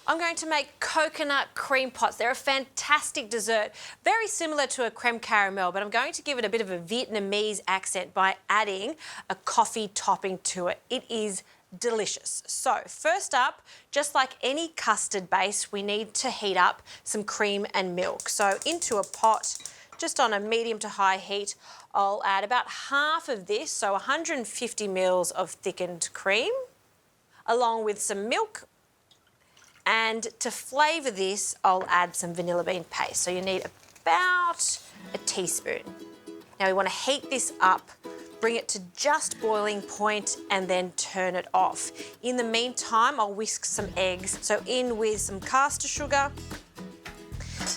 I'm going to make coconut cream pots. They're a fantastic dessert, very similar to a creme caramel, but I'm going to give it a bit of a Vietnamese accent by adding a coffee topping to it. It is delicious. So first up, just like any custard base, we need to heat up some cream and milk. So into a pot, just on a medium to high heat, I'll add about half of this, so 150 mils of thickened cream, along with some milk. And to flavour this, I'll add some vanilla bean paste. So you need about a teaspoon. Now we want to heat this up, bring it to just boiling point and then turn it off. In the meantime, I'll whisk some eggs. So in with some caster sugar,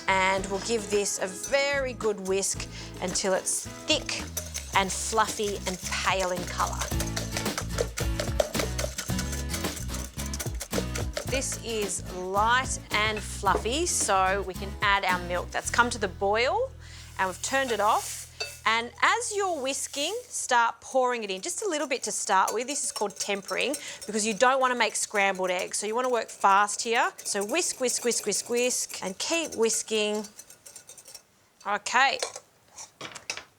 and we'll give this a very good whisk until it's thick and fluffy and pale in colour. This is light and fluffy, so we can add our milk. That's come to the boil and we've turned it off. And as you're whisking, start pouring it in, just a little bit to start with. This is called tempering because you don't want to make scrambled eggs. So you want to work fast here. So whisk, whisk, whisk, whisk, whisk, and keep whisking. Okay.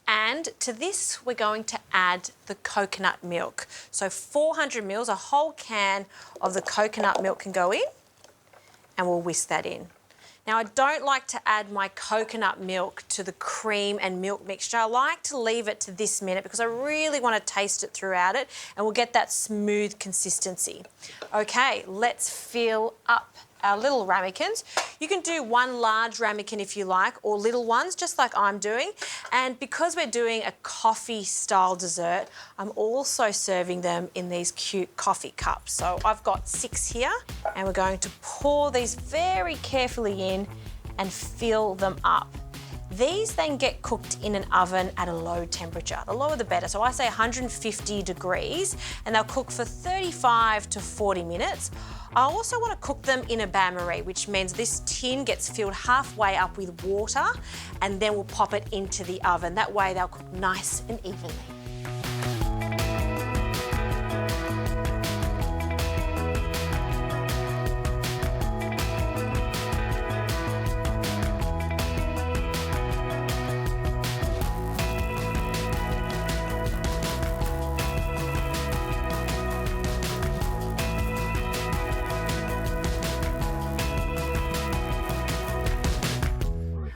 And to this, we're going to add the coconut milk. So 400 mils, a whole can of the coconut milk can go in, and we'll whisk that in. Now, I don't like to add my coconut milk to the cream and milk mixture. I like to leave it to this minute because I really want to taste it throughout it, and we'll get that smooth consistency. Okay, let's fill up our little ramekins. You can do one large ramekin if you like, or little ones, just like I'm doing. And because we're doing a coffee-style dessert, I'm also serving them in these cute coffee cups. So I've got 6 here, and we're going to pour these very carefully in and fill them up. These then get cooked in an oven at a low temperature. The lower the better. So I say 150 degrees, and they'll cook for 35 to 40 minutes. I also want to cook them in a bain-marie, which means this tin gets filled halfway up with water, and then we'll pop it into the oven. That way they'll cook nice and evenly.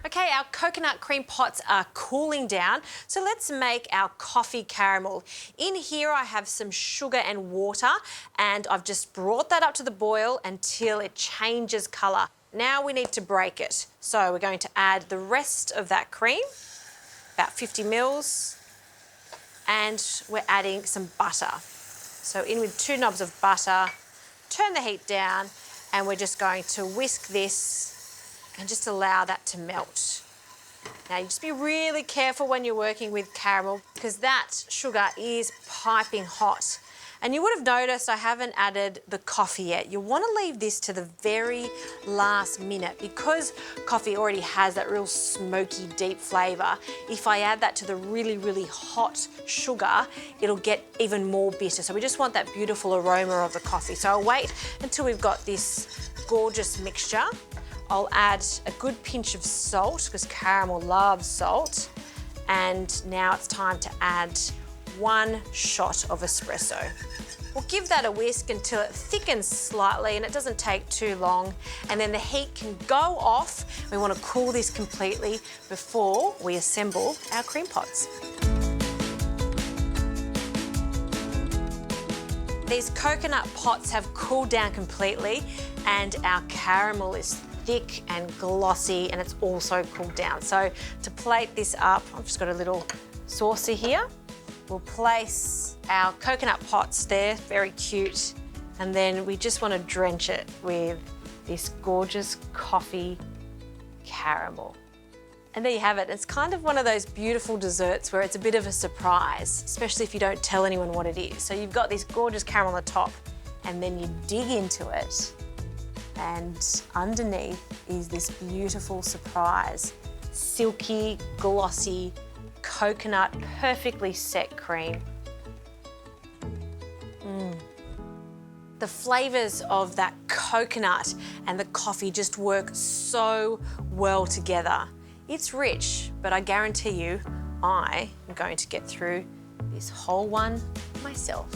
Okay, our coconut cream pots are cooling down, so let's make our coffee caramel. In here I have some sugar and water, and I've just brought that up to the boil until it changes colour. Now we need to break it. So we're going to add the rest of that cream, about 50 mils, and we're adding some butter. So in with 2 knobs of butter, turn the heat down, and we're just going to whisk this and just allow that to melt. Now, you just be really careful when you're working with caramel because that sugar is piping hot. And you would have noticed I haven't added the coffee yet. You want to leave this to the very last minute because coffee already has that real smoky, deep flavour. If I add that to the really, really hot sugar, it'll get even more bitter. So we just want that beautiful aroma of the coffee. So I'll wait until we've got this gorgeous mixture. I'll add a good pinch of salt because caramel loves salt. And now it's time to add 1 shot of espresso. We'll give that a whisk until it thickens slightly and it doesn't take too long. And then the heat can go off. We want to cool this completely before we assemble our cream pots. These coconut pots have cooled down completely and our caramel is thick and glossy, and it's also cooled down. So to plate this up, I've just got a little saucer here. We'll place our coconut pots there, very cute, and then we just want to drench it with this gorgeous coffee caramel. And there you have it. It's kind of one of those beautiful desserts where it's a bit of a surprise, especially if you don't tell anyone what it is. So you've got this gorgeous caramel on the top, and then you dig into it, and underneath is this beautiful surprise. Silky, glossy, coconut, perfectly set cream. The flavours of that coconut and the coffee just work so well together. It's rich, but I guarantee you, I am going to get through this whole one myself.